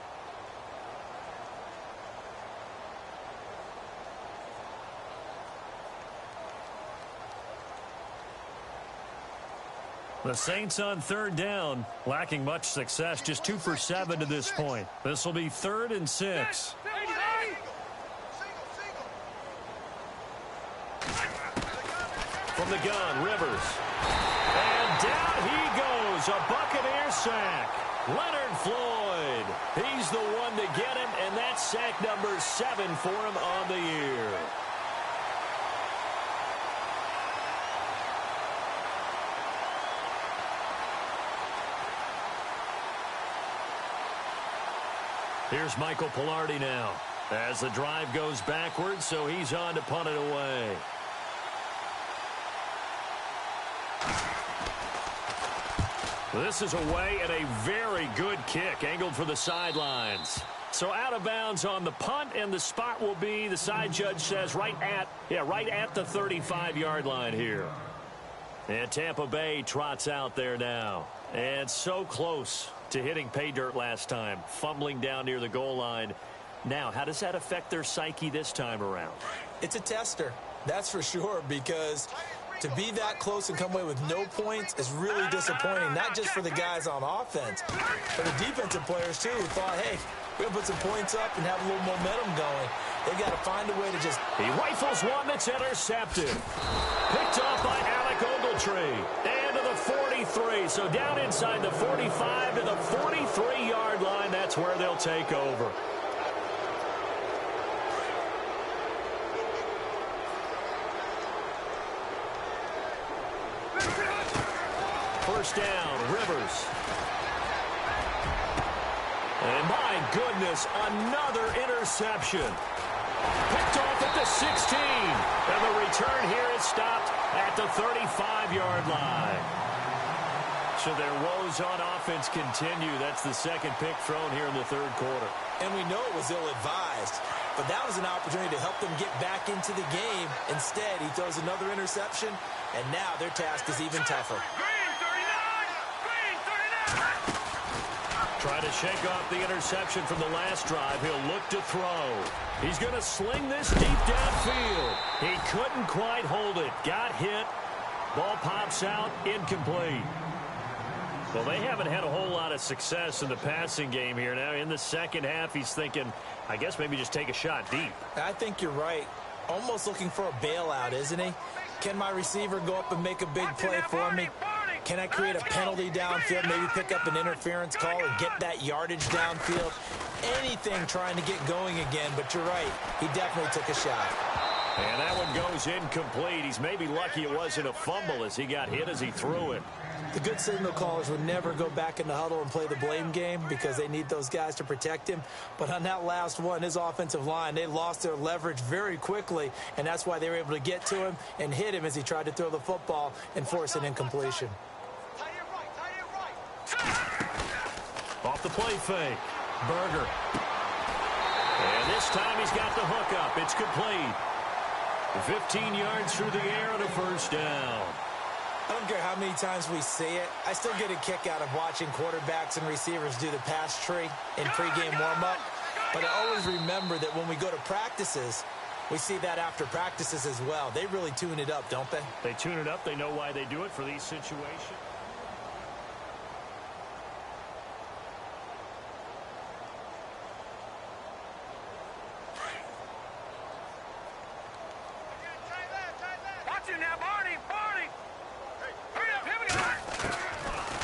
The Saints on 3rd down, lacking much success, just 2 for 7 to this point. This will be 3rd and 6. From the gun, Rivers. And down he goes, a Buccaneer sack. Leonard Floyd, he's the one to get him, and that's sack number 7 for him on the year. Here's Michael Pilardi now as the drive goes backwards, so he's on to punt it away. This is away and a very good kick angled for the sidelines. So out of bounds on the punt, and the spot will be, the side judge says, right at the 35-yard line here. And Tampa Bay trots out there now. And so close to hitting pay dirt last time, fumbling down near the goal line. Now, how does that affect their psyche this time around? It's a tester, that's for sure, because to be that close and come away with no points is really disappointing, not just for the guys on offense, but the defensive players, too, who thought, hey, we're going to put some points up and have a little momentum going. They've got to find a way to just... He rifles one that's intercepted. Picked off by Alec Ogletree. And to the 43. So down inside the 45 to the 43-yard line. That's where they'll take over. First down, Rivers. And my goodness, another interception. Picked off at the 16. And the return here is stopped at the 35-yard line. So their woes on offense continue. That's the second pick thrown here in the third quarter. And we know it was ill-advised, but that was an opportunity to help them get back into the game. Instead, he throws another interception, and now their task is even tougher. Try to shake off the interception from the last drive. He'll look to throw. He's going to sling this deep downfield. He couldn't quite hold it. Got hit. Ball pops out. Incomplete. Well, they haven't had a whole lot of success in the passing game here. Now, in the second half, he's thinking, I guess maybe just take a shot deep. I think you're right. Almost looking for a bailout, isn't he? Can my receiver go up and make a big play for me? Can I create a penalty downfield, maybe pick up an interference call and get that yardage downfield? Anything trying to get going again, but you're right. He definitely took a shot. And that one goes incomplete. He's maybe lucky it wasn't a fumble as he got hit as he threw it. The good signal callers would never go back in the huddle and play the blame game because they need those guys to protect him. But on that last one, his offensive line, they lost their leverage very quickly, and that's why they were able to get to him and hit him as he tried to throw the football and force an incompletion. Off the play fake. Berger. And this time he's got the hook up. It's complete. 15 yards through the air and a first down. I don't care how many times we see it. I still get a kick out of watching quarterbacks and receivers do the pass tree in pregame warm-up. But I always remember that when we go to practices, we see that after practices as well. They really tune it up, don't they? They tune it up. They know why they do it for these situations.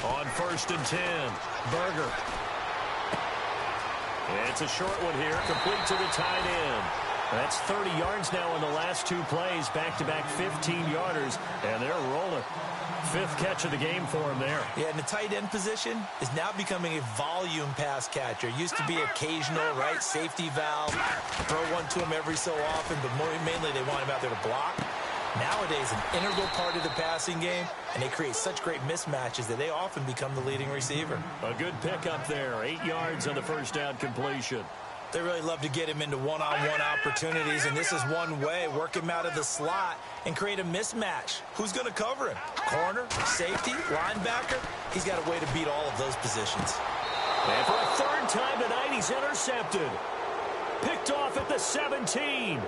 On 1st and 10, Berger. It's a short one here, complete to the tight end. That's 30 yards now in the last 2 plays, back-to-back 15-yarders, and they're rolling. 5th catch of the game for him there. Yeah, and the tight end position is now becoming a volume pass catcher. Used to be occasional, right, safety valve, throw one to him every so often, but mainly they want him out there to block. Nowadays, an integral part of the passing game, and they create such great mismatches that they often become the leading receiver. A good pickup there. 8 yards on the first down completion. They really love to get him into one-on-one opportunities, and this is one way. Work him out of the slot and create a mismatch. Who's going to cover him? Corner, safety, linebacker? He's got a way to beat all of those positions. And for a third time tonight, he's intercepted. Picked off at the 17.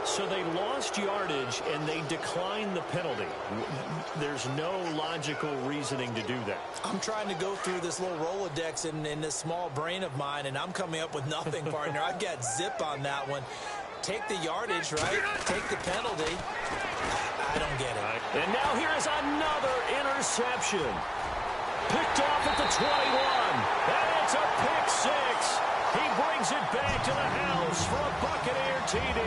So they lost yardage, and they declined the penalty. There's no logical reasoning to do that. I'm trying to go through this little Rolodex in this small brain of mine, and I'm coming up with nothing, partner. I've got zip on that one. Take the yardage, right? Take the penalty. I don't get it. And now here is another interception. Picked off at the 21. And it's a pick six. He brings it back to the house for a Buccaneer TD.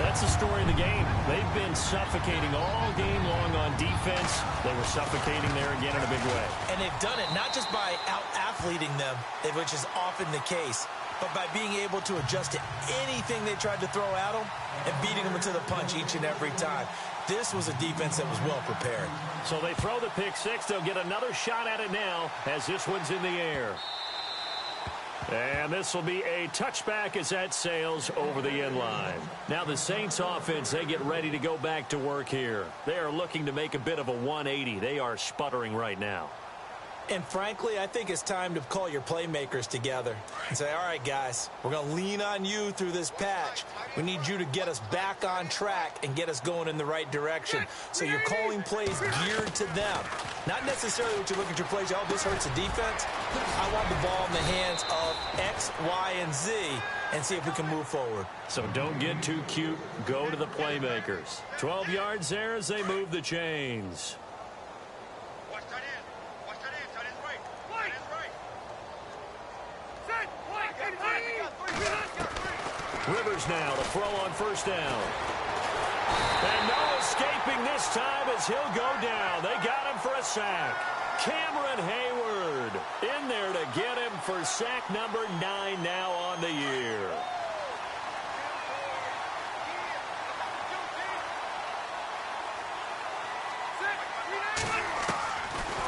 That's the story of the game. They've been suffocating all game long on defense. They were suffocating there again in a big way. And they've done it not just by out-athleting them, which is often the case, but by being able to adjust to anything they tried to throw at them and beating them into the punch each and every time. This was a defense that was well prepared. So they throw the pick six. They'll get another shot at it now as this one's in the air. And this will be a touchback as that sails over the end line. Now the Saints offense, they get ready to go back to work here. They are looking to make a bit of a 180. They are sputtering right now. And frankly, I think it's time to call your playmakers together and say, all right, guys, we're going to lean on you through this patch. We need you to get us back on track and get us going in the right direction. So you're calling plays geared to them. Not necessarily what you look at your plays, oh, this hurts the defense. I want the ball in the hands of X, Y, and Z and see if we can move forward. So don't get too cute. Go to the playmakers. 12 yards there as they move the chains. Rivers now to throw on first down. And no escaping this time as he'll go down. They got him for a sack. Cameron Hayward in there to get him for sack number 9 now on the year.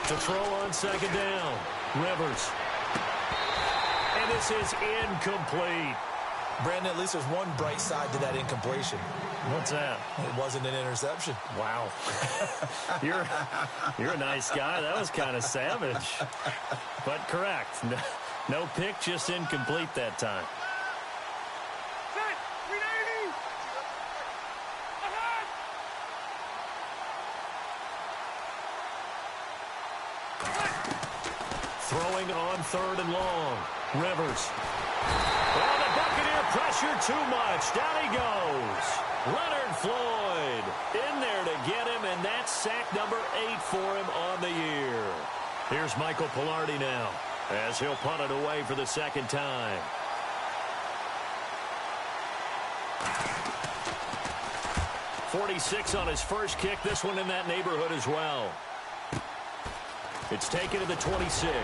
To throw on second down. Rivers. And this is incomplete. Brandon, at least there's one bright side to that incompletion. What's that? It wasn't an interception. Wow. You're a nice guy. That was kind of savage. But correct. No pick, just incomplete that time. Throwing on third and long. Rivers. Well, the Buccaneer pressure too much. Down he goes. Leonard Floyd in there to get him, and that's sack number 8 for him on the year. Here's Michael Pilardi now as he'll punt it away for the second time. .46 on his first kick. This one in that neighborhood as well. It's taken to the 26.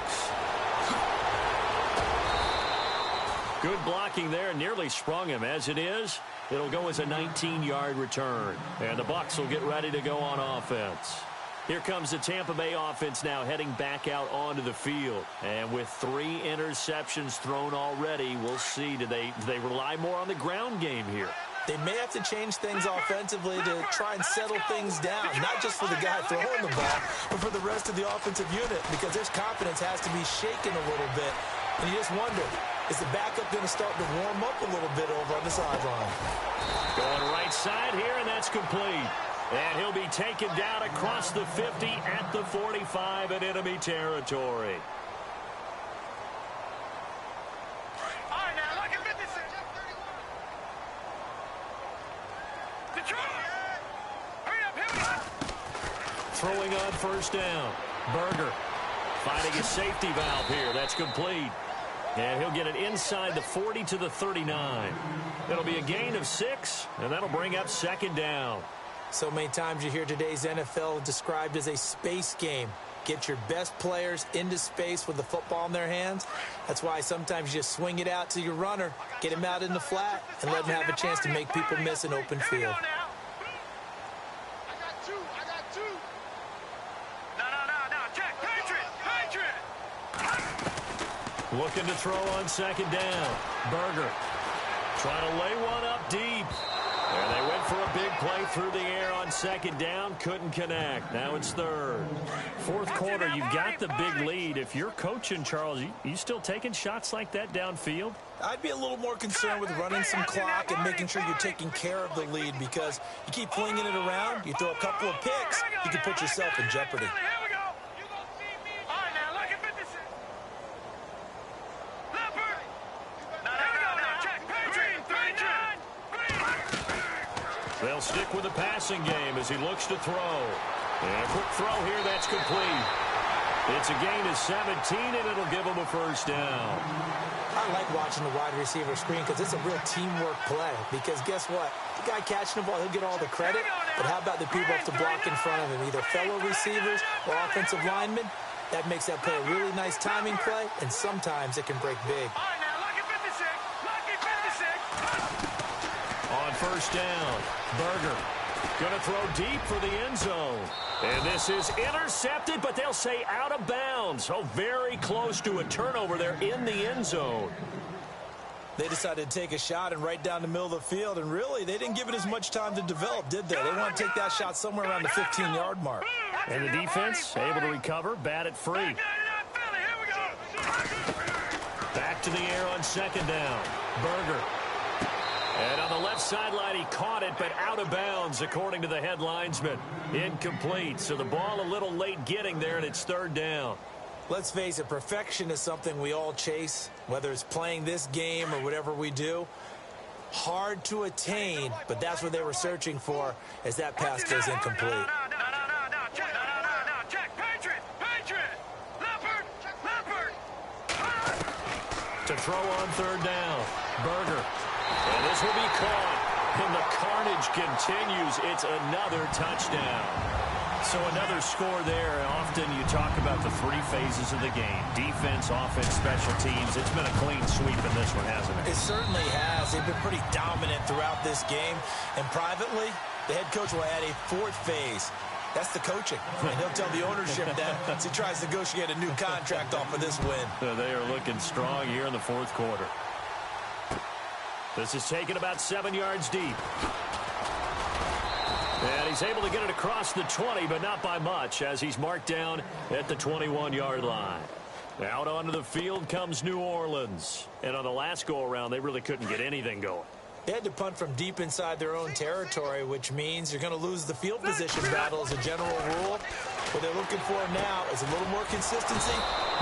Good blocking there. Nearly sprung him. As it is, it'll go as a 19-yard return. And the Bucs will get ready to go on offense. Here comes the Tampa Bay offense now heading back out onto the field. And with 3 interceptions thrown already, we'll see. Do they rely more on the ground game here? They may have to change things offensively to try and settle things down, not just for the guy throwing the ball, but for the rest of the offensive unit, because their confidence has to be shaken a little bit. And you just wonder, is the backup going to start to warm up a little bit over on the sideline? Going right side here, and that's complete. And he'll be taken down across the 50 at the 45 in enemy territory. Throwing on first down. Berger finding a safety valve here. That's complete. And he'll get it inside the 40 to the 39. It'll be a gain of 6, and that'll bring up second down. So many times you hear today's NFL described as a space game. get your best players into space with the football in their hands. That's why sometimes you just swing it out to your runner, get him out in the flat, and let him have a chance to make people miss an open field. Looking to throw on second down. Berger trying to lay one up deep. And they went for a big play through the air on second down. Couldn't connect. Now it's third. Fourth quarter, you've got the big lead. If you're coaching, Charles, you still taking shots like that downfield? I'd be a little more concerned with running some clock and making sure you're taking care of the lead, because you keep flinging it around, you throw a couple of picks, you can put yourself in jeopardy. They'll stick with the passing game as he looks to throw. And a quick throw here, that's complete. It's a gain of 17, and it'll give him a first down. I like watching the wide receiver screen because it's a real teamwork play. Because guess what? The guy catching the ball, he'll get all the credit. But how about the people up to block in front of him, either fellow receivers or offensive linemen? That makes that play a really nice timing play, and sometimes it can break big. On first down, Berger going to throw deep for the end zone. And this is intercepted, but they'll say out of bounds. Oh, very close to a turnover there in the end zone. They decided to take a shot and right down the middle of the field, and really, they didn't give it as much time to develop, did they? They want to take that shot somewhere around the 15-yard mark. And the defense able to recover, bat it free. Back to the air on second down, Berger. And on the left sideline, he caught it, but out of bounds, according to the head linesman. Incomplete, so the ball a little late getting there, and it's third down. Let's face it, perfection is something we all chase, whether it's playing this game or whatever we do. Hard to attain, but that's what they were searching for as that pass goes incomplete. To throw on third down, Berger. And this will be caught, and the carnage continues. It's another touchdown. So another score there. Often you talk about the three phases of the game: defense, offense, special teams. It's been a clean sweep in this one, hasn't it? It certainly has. They've been pretty dominant throughout this game. And privately, the head coach will add a fourth phase. That's the coaching. And he'll tell the ownership that as he tries to negotiate a new contract off of this win. They are looking strong here in the fourth quarter. This is taken about 7 yards deep. And he's able to get it across the 20, but not by much, as he's marked down at the 21-yard line. Out onto the field comes New Orleans. And on the last go-around, they really couldn't get anything going. They had to punt from deep inside their own territory, which means you're going to lose the field position battle as a general rule. What they're looking for now is a little more consistency,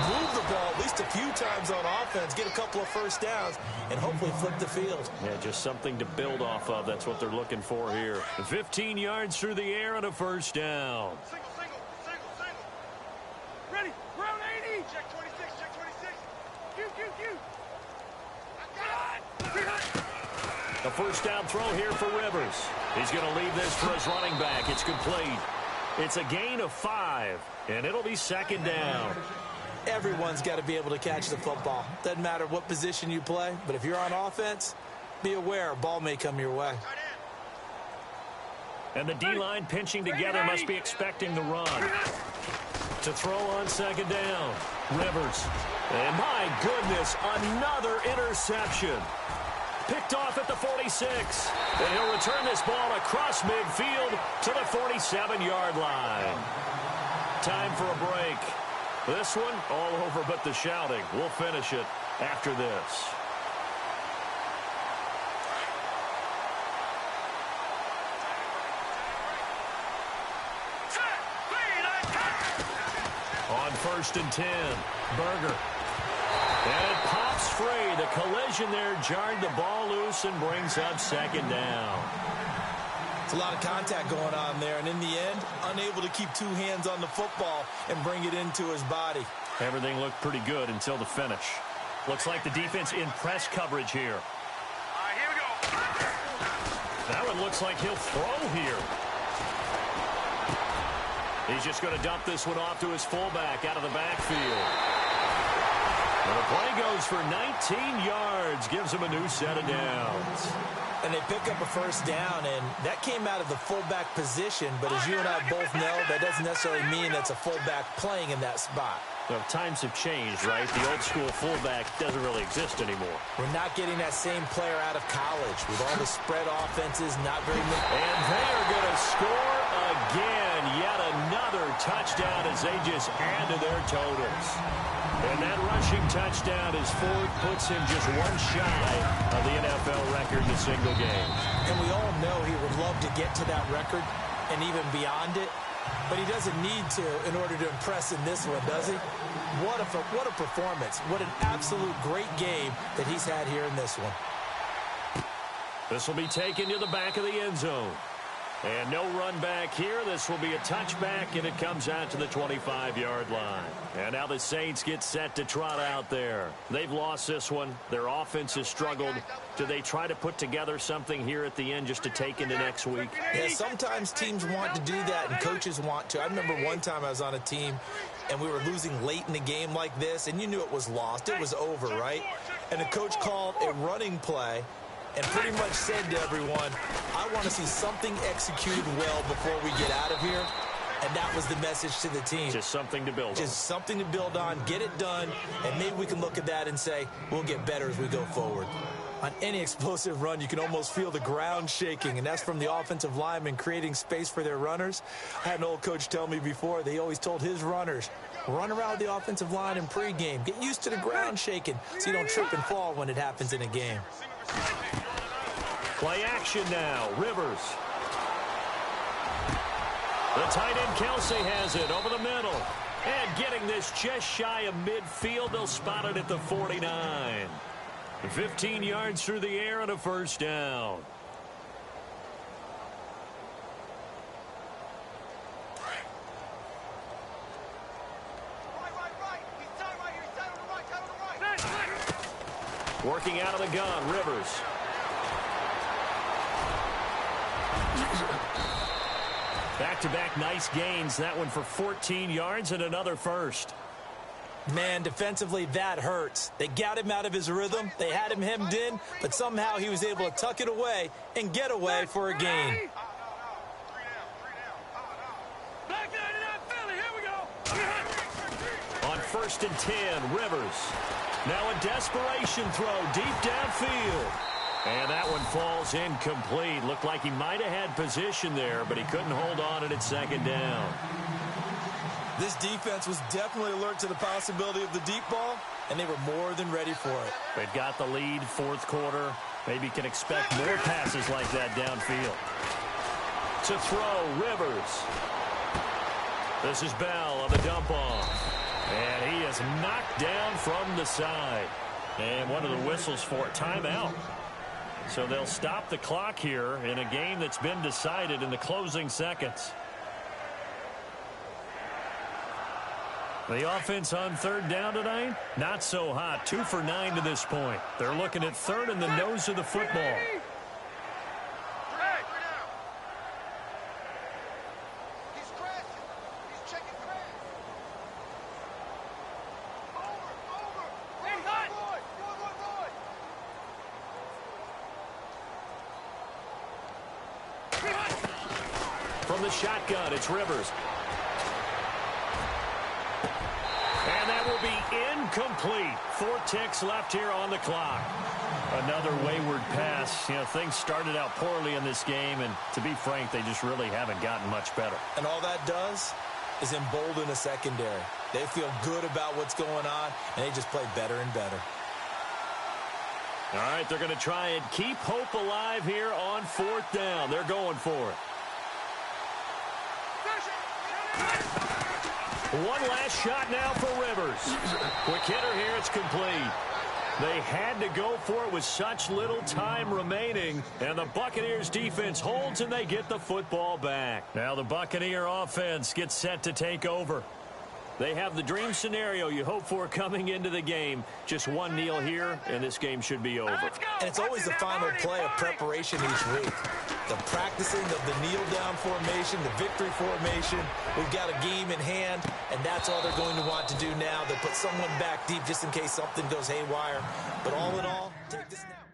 move the ball at least a few times on offense, get a couple of first downs, and hopefully flip the field. Yeah, just something to build off of. That's what they're looking for here. 15 yards through the air and a first down. Single. Ready, round 80. Check 26, check 26. Q. I got it. A first down throw here for Rivers. He's going to leave this for his running back. It's complete. It's a gain of 5, and it'll be second down. Everyone's got to be able to catch the football. Doesn't matter what position you play, but if you're on offense, be aware a ball may come your way. And the D-line pinching together must be expecting the run. To throw on second down, Rivers. And my goodness, another interception. Picked off at the 46. And he'll return this ball across midfield to the 47-yard line. Time for a break. This one all over but the shouting. We'll finish it after this. On first and 10, Berger. And it pops free. The collision there jarred the ball loose and brings up second down. It's a lot of contact going on there, and in the end, unable to keep two hands on the football and bring it into his body. Everything looked pretty good until the finish. Looks like the defense in press coverage here. All right, here we go. That one looks like he'll throw here. He's just going to dump this one off to his fullback out of the backfield. And the play goes for 19 yards, gives him a new set of downs. And they pick up a first down, and that came out of the fullback position. But as you and I both know, that doesn't necessarily mean that's a fullback playing in that spot. Well, times have changed, right? The old-school fullback doesn't really exist anymore. We're not getting that same player out of college with all the spread offenses, not very many. And they are going to score again. Yet another touchdown as they just add to their totals. And that rushing touchdown as Ford puts him just one shy of the NFL record in a single game. And we all know he would love to get to that record and even beyond it. But he doesn't need to in order to impress in this one, does he? What a performance. What an absolute great game that he's had here in this one. This will be taken to the back of the end zone. And no run back here. This will be a touchback, and it comes out to the 25-yard line. And now the Saints get set to trot out there. They've lost this one. Their offense has struggled. Do they try to put together something here at the end just to take into next week? Yeah, sometimes teams want to do that, and coaches want to. I remember one time I was on a team, and we were losing late in the game like this, and you knew it was lost. It was over, right? And the coach called a running play and pretty much said to everyone, I want to see something executed well before we get out of here. And that was the message to the team. Just something to build on. Just something to build on, get it done, and maybe we can look at that and say, we'll get better as we go forward. On any explosive run, you can almost feel the ground shaking, and that's from the offensive linemen creating space for their runners. I had an old coach tell me before, they always told his runners, run around the offensive line in pregame. Get used to the ground shaking so you don't trip and fall when it happens in a game. Play action now. Rivers. The tight end Kelsey has it over the middle. And getting this just shy of midfield. They'll spot it at the 49. 15 yards through the air and a first down. Working out of the gun, Rivers. Back-to-back nice gains. That one for 14 yards and another first. Man, defensively, that hurts. They got him out of his rhythm. They had him hemmed in, but somehow he was able to tuck it away and get away for a gain. On 1st and 10, Rivers. Now a desperation throw deep downfield. And that one falls incomplete. Looked like he might have had position there, but he couldn't hold on at second down. This defense was definitely alert to the possibility of the deep ball, and they were more than ready for it. They've got the lead, fourth quarter. Maybe can expect more passes like that downfield. To throw, Rivers. This is Bell on the dump-off. And he is knocked down from the side. And one of the whistles for a timeout. So they'll stop the clock here in a game that's been decided in the closing seconds. The offense on third down tonight, not so hot. 2 for 9 to this point. They're looking at third in the nose of the football. From the shotgun, it's Rivers. And that will be incomplete. 4 ticks left here on the clock. Another wayward pass. You know, things started out poorly in this game, and to be frank, they just really haven't gotten much better. And all that does is embolden the secondary. They feel good about what's going on, and they just play better and better. All right, they're going to try and keep hope alive here on 4th down. They're going for it. One last shot now for Rivers. Quick hitter here, it's complete. They had to go for it with such little time remaining, and the Buccaneers defense holds and they get the football back. Now the Buccaneer offense gets set to take over. They have the dream scenario you hope for coming into the game. Just one kneel here, and this game should be over. And it's always the final play of preparation each week. The practicing of the kneel-down formation, the victory formation. We've got a game in hand, and that's all they're going to want to do now. They'll put someone back deep just in case something goes haywire. But all in all, take this now.